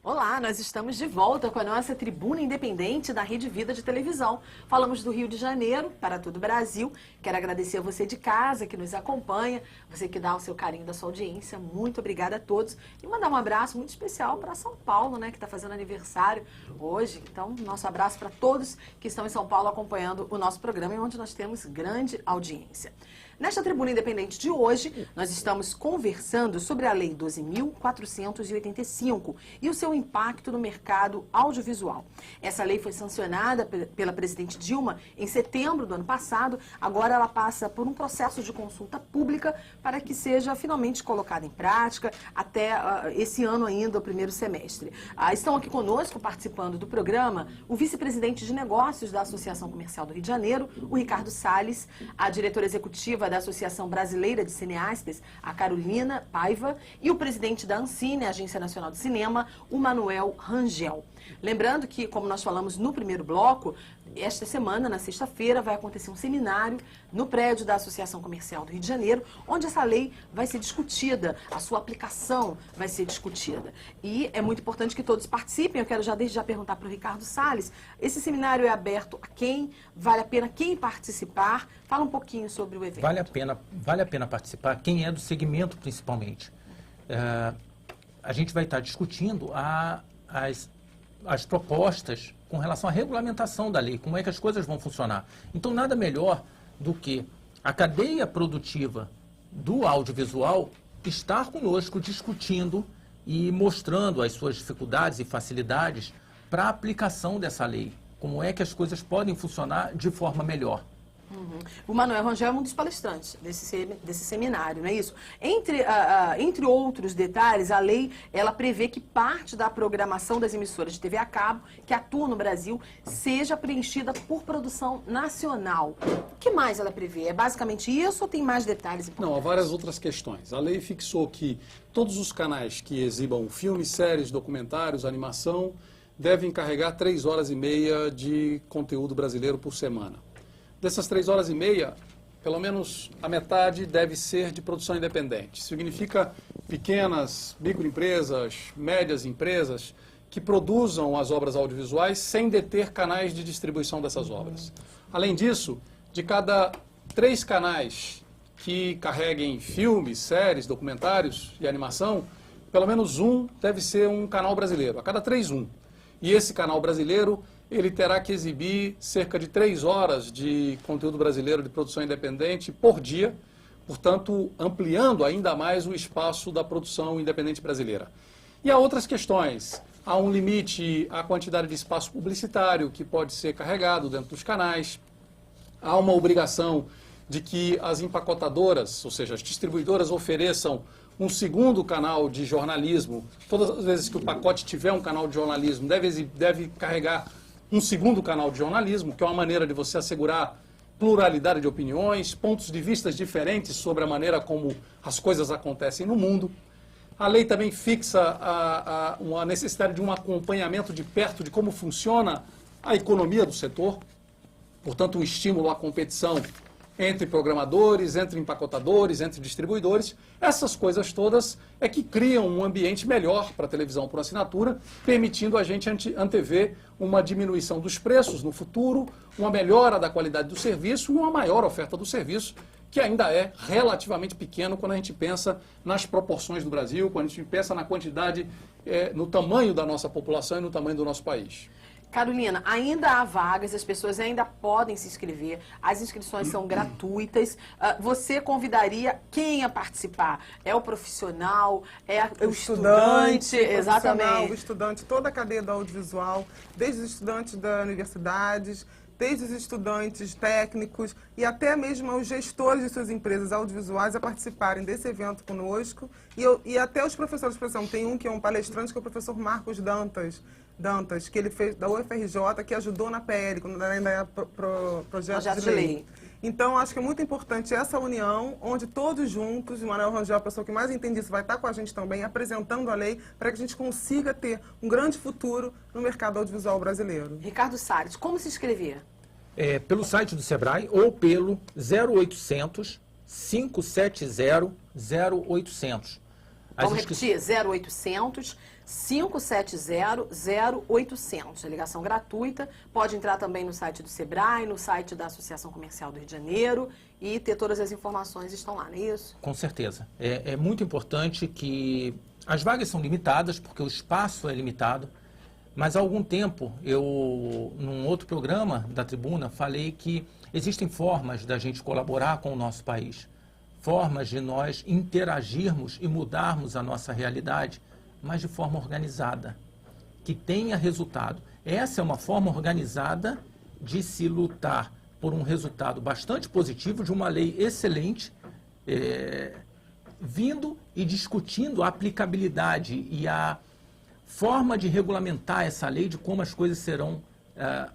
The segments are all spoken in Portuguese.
Olá, nós estamos de volta com a nossa tribuna independente da Rede Vida de televisão. Falamos do Rio de Janeiro para todo o Brasil. Quero agradecer a você de casa que nos acompanha, você que dá o seu carinho da sua audiência. Muito obrigada a todos. E mandar um abraço muito especial para São Paulo, né, que está fazendo aniversário hoje. Então, nosso abraço para todos que estão em São Paulo acompanhando o nosso programa, onde nós temos grande audiência. Nesta tribuna independente de hoje, nós estamos conversando sobre a Lei 12.485 e o seu impacto no mercado audiovisual. Essa lei foi sancionada pela presidente Dilma em setembro do ano passado. Agora ela passa por um processo de consulta pública para que seja finalmente colocada em prática até esse ano ainda, o primeiro semestre. Estão aqui conosco, participando do programa, o vice-presidente de negócios da Associação Comercial do Rio de Janeiro, o Ricardo Salles, a diretora executiva da Associação Brasileira de Cineastas, a Carolina Paiva, e o presidente da Ancine, Agência Nacional de Cinema, o Manuel Rangel. Lembrando que, como nós falamos no primeiro bloco, esta semana, na sexta-feira, vai acontecer um seminário no prédio da Associação Comercial do Rio de Janeiro, onde essa lei vai ser discutida, a sua aplicação vai ser discutida. E é muito importante que todos participem. Eu quero desde já perguntar para o Ricardo Salles, esse seminário é aberto a quem? Vale a pena quem participar? Fala um pouquinho sobre o evento. Vale a pena participar, quem é do segmento principalmente. A gente vai estar discutindo as propostas com relação à regulamentação da lei, como é que as coisas vão funcionar. Então, nada melhor do que a cadeia produtiva do audiovisual estar conosco discutindo e mostrando as suas dificuldades e facilidades para a aplicação dessa lei. Como é que as coisas podem funcionar de forma melhor. O Manuel Rangel é um dos palestrantes desse seminário, não é isso? Entre outros detalhes, a lei ela prevê que parte da programação das emissoras de TV a cabo que atuam no Brasil seja preenchida por produção nacional. O que mais ela prevê? É basicamente isso ou tem mais detalhes importantes? Não, há várias outras questões. A lei fixou que todos os canais que exibam filmes, séries, documentários, animação, devem carregar 3 horas e meia de conteúdo brasileiro por semana. Dessas 3 horas e meia, pelo menos a metade deve ser de produção independente. Significa pequenas, microempresas, médias empresas que produzam as obras audiovisuais sem deter canais de distribuição dessas obras. Além disso, de cada 3 canais que carreguem filmes, séries, documentários e animação, pelo menos um deve ser um canal brasileiro. A cada 3, um. E esse canal brasileiro ele terá que exibir cerca de 3 horas de conteúdo brasileiro de produção independente por dia, portanto, ampliando ainda mais o espaço da produção independente brasileira. E há outras questões. Há um limite à quantidade de espaço publicitário que pode ser carregado dentro dos canais. Há uma obrigação de que as empacotadoras, ou seja, as distribuidoras, ofereçam um segundo canal de jornalismo. Todas as vezes que o pacote tiver um canal de jornalismo, deve carregar um segundo canal de jornalismo, que é uma maneira de você assegurar pluralidade de opiniões, pontos de vista diferentes sobre a maneira como as coisas acontecem no mundo. A lei também fixa a necessidade de um acompanhamento de perto de como funciona a economia do setor, portanto, um estímulo à competição entre programadores, entre empacotadores, entre distribuidores. Essas coisas todas é que criam um ambiente melhor para a televisão por assinatura, permitindo a gente antever uma diminuição dos preços no futuro, uma melhora da qualidade do serviço e uma maior oferta do serviço, que ainda é relativamente pequeno quando a gente pensa nas proporções do Brasil, quando a gente pensa na quantidade, no tamanho da nossa população e no tamanho do nosso país. Carolina, ainda há vagas, as pessoas ainda podem se inscrever, as inscrições são gratuitas. Você convidaria quem a participar? É o profissional? É o estudante? Exatamente. O estudante, toda a cadeia do audiovisual, desde os estudantes das universidades, desde os estudantes técnicos e até mesmo os gestores de suas empresas audiovisuais a participarem desse evento conosco. E até os professores, por exemplo, tem um que é um palestrante, que é o professor Marcos Dantas, que ele fez da UFRJ, que ajudou na PL, quando ainda era projeto de lei. Então, acho que é muito importante essa união, onde todos juntos, o Manuel Rangel, a pessoa que mais entende isso, vai estar com a gente também, apresentando a lei, para que a gente consiga ter um grande futuro no mercado audiovisual brasileiro. Ricardo Salles, como se inscrever? Pelo site do Sebrae ou pelo 0800 570 0800. Vamos repetir, 0800 570 0800. A ligação gratuita. Pode entrar também no site do Sebrae, no site da Associação Comercial do Rio de Janeiro e ter todas as informações estão lá, não é isso? Com certeza. É muito importante que as vagas são limitadas, porque o espaço é limitado, mas há algum tempo eu, num outro programa da Tribuna, falei que existem formas da gente colaborar com o nosso país, formas de nós interagirmos e mudarmos a nossa realidade, mas de forma organizada, que tenha resultado. Essa é uma forma organizada de se lutar por um resultado bastante positivo de uma lei excelente, vindo e discutindo a aplicabilidade e a forma de regulamentar essa lei, de como as coisas serão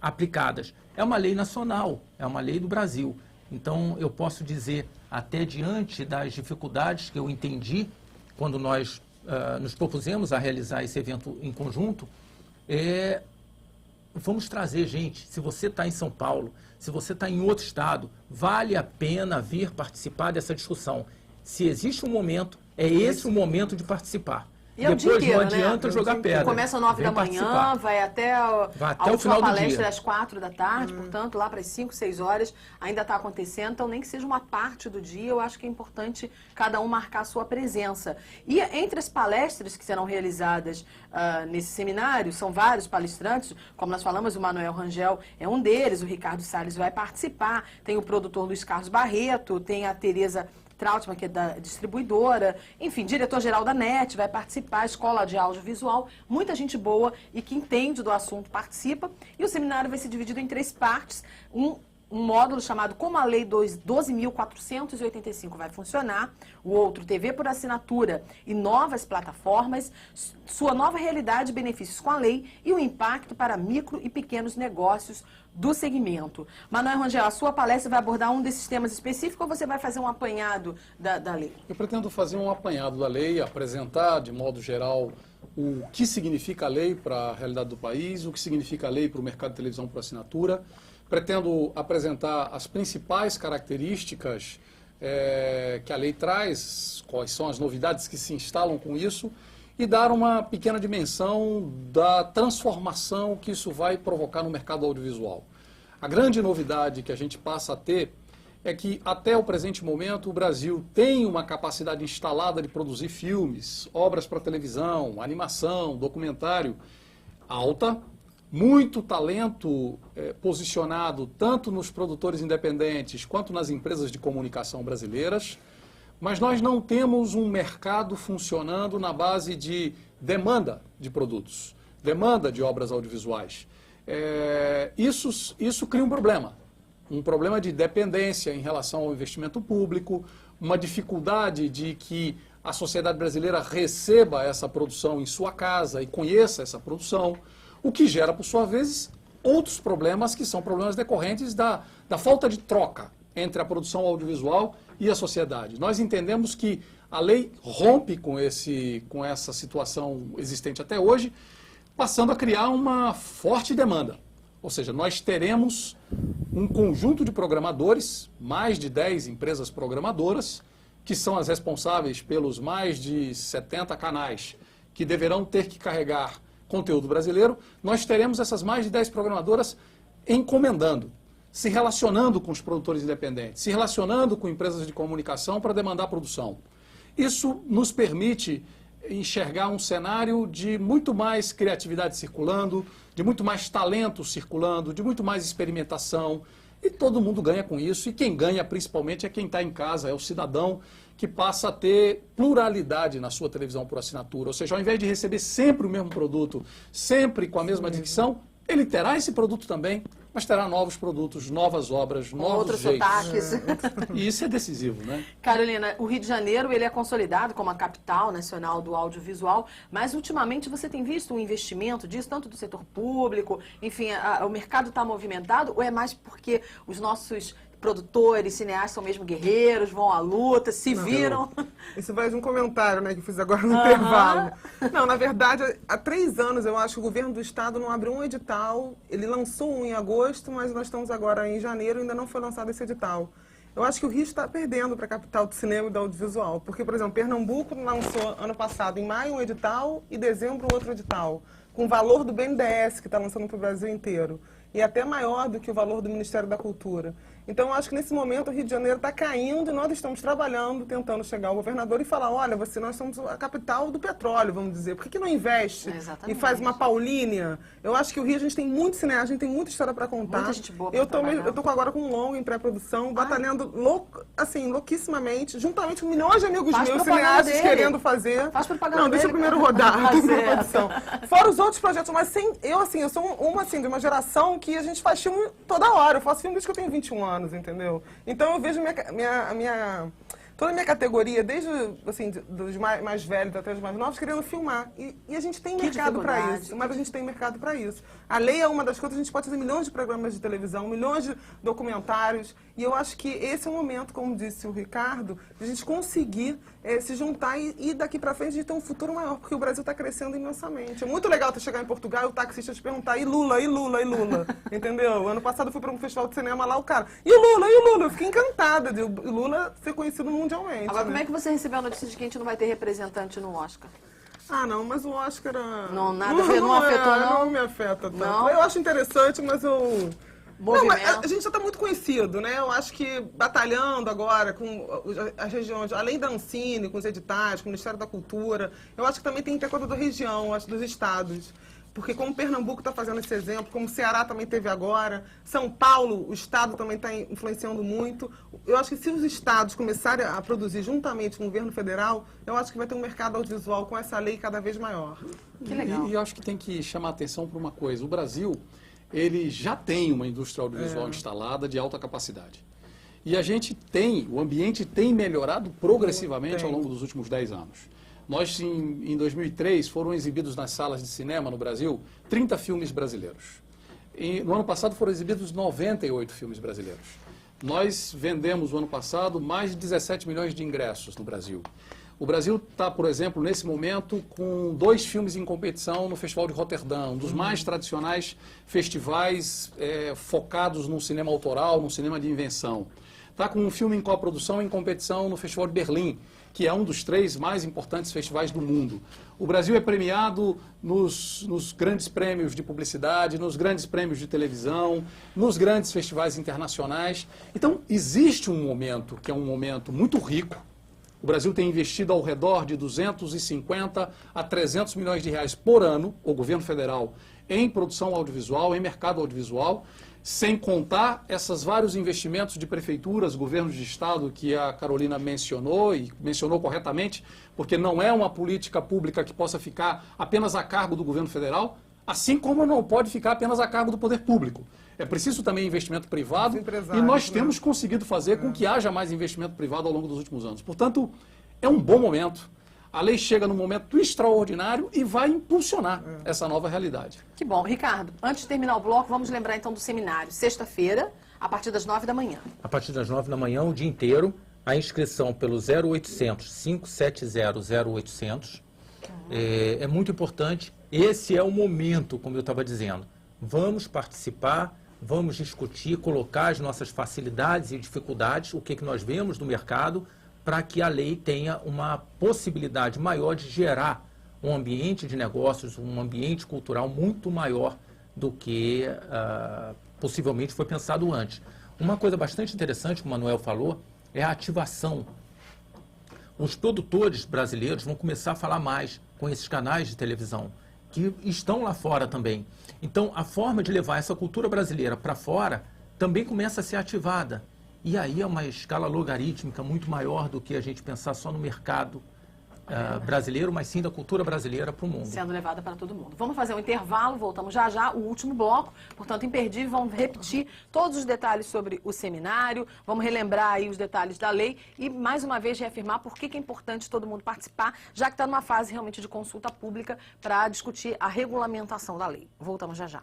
aplicadas. É uma lei nacional, é uma lei do Brasil. Então, eu posso dizer, até diante das dificuldades que eu entendi quando nós nos propusemos a realizar esse evento em conjunto, vamos trazer gente. Se você está em São Paulo, se você está em outro estado, vale a pena vir participar dessa discussão. Se existe um momento, é esse o momento de participar. E é o dia Depois inteiro, não adianta né? jogar pedra. Começa às 9 da manhã, vai até a o última final do palestra dia. às 4 da tarde, portanto, lá para as 5, 6 horas ainda está acontecendo. Então, nem que seja uma parte do dia, eu acho que é importante cada um marcar a sua presença. E entre as palestras que serão realizadas nesse seminário, são vários palestrantes, como nós falamos, o Manuel Rangel é um deles, o Ricardo Salles vai participar, tem o produtor Luiz Carlos Barreto, tem a Tereza Trautmann, que é da distribuidora, enfim, diretor-geral da NET vai participar, Escola de Audiovisual, muita gente boa e que entende do assunto participa. E o seminário vai ser dividido em 3 partes, um módulo chamado Como a Lei 12.485 vai funcionar, o outro TV por assinatura e novas plataformas, sua nova realidade e benefícios com a lei e o impacto para micro e pequenos negócios do segmento. Manuel Rangel, a sua palestra vai abordar um desses temas específicos ou você vai fazer um apanhado da lei? Eu pretendo fazer um apanhado da lei, apresentar de modo geral o que significa a lei para a realidade do país, o que significa a lei para o mercado de televisão por assinatura. Pretendo apresentar as principais características que a lei traz, quais são as novidades que se instalam com isso, e dar uma pequena dimensão da transformação que isso vai provocar no mercado audiovisual. A grande novidade que a gente passa a ter é que, até o presente momento, o Brasil tem uma capacidade instalada de produzir filmes, obras para televisão, animação, documentário alta, muito talento posicionado tanto nos produtores independentes quanto nas empresas de comunicação brasileiras, mas nós não temos um mercado funcionando na base de demanda de produtos, demanda de obras audiovisuais. Isso cria um problema de dependência em relação ao investimento público, uma dificuldade de que a sociedade brasileira receba essa produção em sua casa e conheça essa produção, o que gera, por sua vez, outros problemas que são problemas decorrentes da falta de troca entre a produção audiovisual e a sociedade. Nós entendemos que a lei rompe com essa situação existente até hoje, passando a criar uma forte demanda. Ou seja, nós teremos um conjunto de programadores, mais de 10 empresas programadoras, que são as responsáveis pelos mais de 70 canais que deverão ter que carregar conteúdo brasileiro. Nós teremos essas mais de 10 programadoras encomendando, se relacionando com os produtores independentes, se relacionando com empresas de comunicação para demandar produção. Isso nos permite enxergar um cenário de muito mais criatividade circulando, de muito mais talento circulando, de muito mais experimentação, e todo mundo ganha com isso, e quem ganha principalmente é quem está em casa, é o cidadão que passa a ter pluralidade na sua televisão por assinatura, ou seja, ao invés de receber sempre o mesmo produto, sempre com a mesma dicção, ele terá esse produto também, mas terá novos produtos, novas obras, novos outros jeitos. sotaques. E isso é decisivo, né? Carolina, o Rio de Janeiro ele é consolidado como a capital nacional do audiovisual, mas ultimamente você tem visto um investimento disso, tanto do setor público, enfim, o mercado está movimentado, ou é mais porque os nossos produtores, cineastas são mesmo guerreiros, vão à luta, se viram? Isso vai de um comentário, né, que eu fiz agora no intervalo. Não, na verdade, há 3 anos eu acho que o governo do estado não abriu um edital. Ele lançou um em agosto, mas nós estamos agora em janeiro e ainda não foi lançado esse edital. Eu acho que o Rio está perdendo para a capital do cinema e do audiovisual. Porque, por exemplo, Pernambuco lançou ano passado, em maio, um edital e em dezembro outro edital, com o valor do BNDES, que está lançando para o Brasil inteiro. E até maior do que o valor do Ministério da Cultura. Então, eu acho que nesse momento o Rio de Janeiro está caindo e nós estamos trabalhando, tentando chegar ao governador e falar, olha, nós somos a capital do petróleo, vamos dizer. Por que não investe e faz uma Paulínia? Eu acho que o Rio, a gente tem muito cineasta, a gente tem muita história para contar. Muita gente boa Eu tô agora com um longo em pré-produção, batalhando louquissimamente, juntamente com milhões de amigos meus, cineastas querendo fazer. Faz propaganda Não, deixa eu dele. primeiro rodar a pré-produção. Fora os outros projetos, mas eu sou de uma geração que a gente faz filme toda hora. Eu faço filme desde que eu tenho 21 anos, entendeu? Então eu vejo toda a minha categoria, desde dos mais velhos até os mais novos, querendo filmar. E a gente tem mercado para isso. Mas a gente tem mercado para isso. A lei é uma das coisas, a gente pode fazer milhões de programas de televisão, milhões de documentários. E eu acho que esse é o momento, como disse o Ricardo, de a gente conseguir se juntar e daqui para frente a gente ter um futuro maior, porque o Brasil está crescendo imensamente. É muito legal você chegar em Portugal e o taxista te perguntar, e Lula, e Lula, e Lula? Entendeu? Ano passado eu fui para um festival de cinema lá, o cara, e o Lula, e o Lula? Eu fiquei encantada de o Lula ser conhecido mundialmente. Agora, como é que você recebeu a notícia de que a gente não vai ter representante no Oscar? Ah, não, mas o Oscar... Não, nada a ver, não afetou, não? Não me afeta tanto. Não? Eu acho interessante, mas eu... Não, mas a gente já está muito conhecido, né? Eu acho que batalhando agora com as regiões, além da Ancine, com os editais, com o Ministério da Cultura, eu acho que também tem que ter coisa da região, acho, dos estados. Porque como Pernambuco está fazendo esse exemplo, como o Ceará também teve agora, São Paulo, o estado também está influenciando muito. Eu acho que se os estados começarem a produzir juntamente com o governo federal, eu acho que vai ter um mercado audiovisual com essa lei cada vez maior. Que legal. E eu acho que tem que chamar a atenção para uma coisa. O Brasil, ele já tem uma indústria audiovisual instalada de alta capacidade. E a gente o ambiente tem melhorado progressivamente ao longo dos últimos 10 anos. Nós, em 2003, foram exibidos nas salas de cinema no Brasil 30 filmes brasileiros. No ano passado foram exibidos 98 filmes brasileiros. Nós vendemos, no ano passado, mais de 17 milhões de ingressos no Brasil. O Brasil está, por exemplo, nesse momento, com 2 filmes em competição no Festival de Roterdã, um dos mais tradicionais festivais focados no cinema autoral, no cinema de invenção. Está com um filme em coprodução em competição no Festival de Berlim, que é um dos 3 mais importantes festivais do mundo. O Brasil é premiado nos grandes prêmios de publicidade, nos grandes prêmios de televisão, nos grandes festivais internacionais. Então, existe um momento que é um momento muito rico. O Brasil tem investido ao redor de 250 a 300 milhões de reais por ano, o governo federal, em produção audiovisual, em mercado audiovisual, sem contar esses vários investimentos de prefeituras, governos de estado que a Carolina mencionou, e mencionou corretamente, porque não é uma política pública que possa ficar apenas a cargo do governo federal, assim como não pode ficar apenas a cargo do poder público. É preciso também investimento privado e nós temos conseguido fazer com que haja mais investimento privado ao longo dos últimos anos. Portanto, é um bom momento. A lei chega num momento extraordinário e vai impulsionar essa nova realidade. Que bom. Ricardo, antes de terminar o bloco, vamos lembrar então do seminário. Sexta-feira, a partir das 9 da manhã. A partir das 9 da manhã, o dia inteiro, a inscrição pelo 0800 570 0800. É muito importante. Esse é o momento, como eu estava dizendo. Vamos participar, vamos discutir, colocar as nossas facilidades e dificuldades, o que nós vemos no mercado, para que a lei tenha uma possibilidade maior de gerar um ambiente de negócios, um ambiente cultural muito maior do que possivelmente foi pensado antes. Uma coisa bastante interessante que o Manuel falou é a ativação. Os produtores brasileiros vão começar a falar mais com esses canais de televisão, que estão lá fora também. Então, a forma de levar essa cultura brasileira para fora também começa a ser ativada. E aí é uma escala logarítmica muito maior do que a gente pensar só no mercado brasileiro, mas sim da cultura brasileira para o mundo. Sendo levada para todo mundo. Vamos fazer um intervalo, voltamos já já, o último bloco, portanto, imperdível, vamos repetir todos os detalhes sobre o seminário, vamos relembrar aí os detalhes da lei e, mais uma vez, reafirmar por que é importante todo mundo participar, já que está numa fase realmente de consulta pública para discutir a regulamentação da lei. Voltamos já já.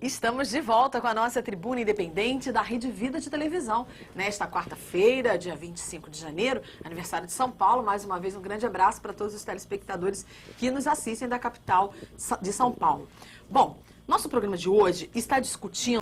Estamos de volta com a nossa tribuna independente da Rede Vida de televisão. Nesta quarta-feira, dia 25 de janeiro, aniversário de São Paulo. Mais uma vez, um grande abraço para todos os telespectadores que nos assistem da capital de São Paulo. Bom, nosso programa de hoje está discutindo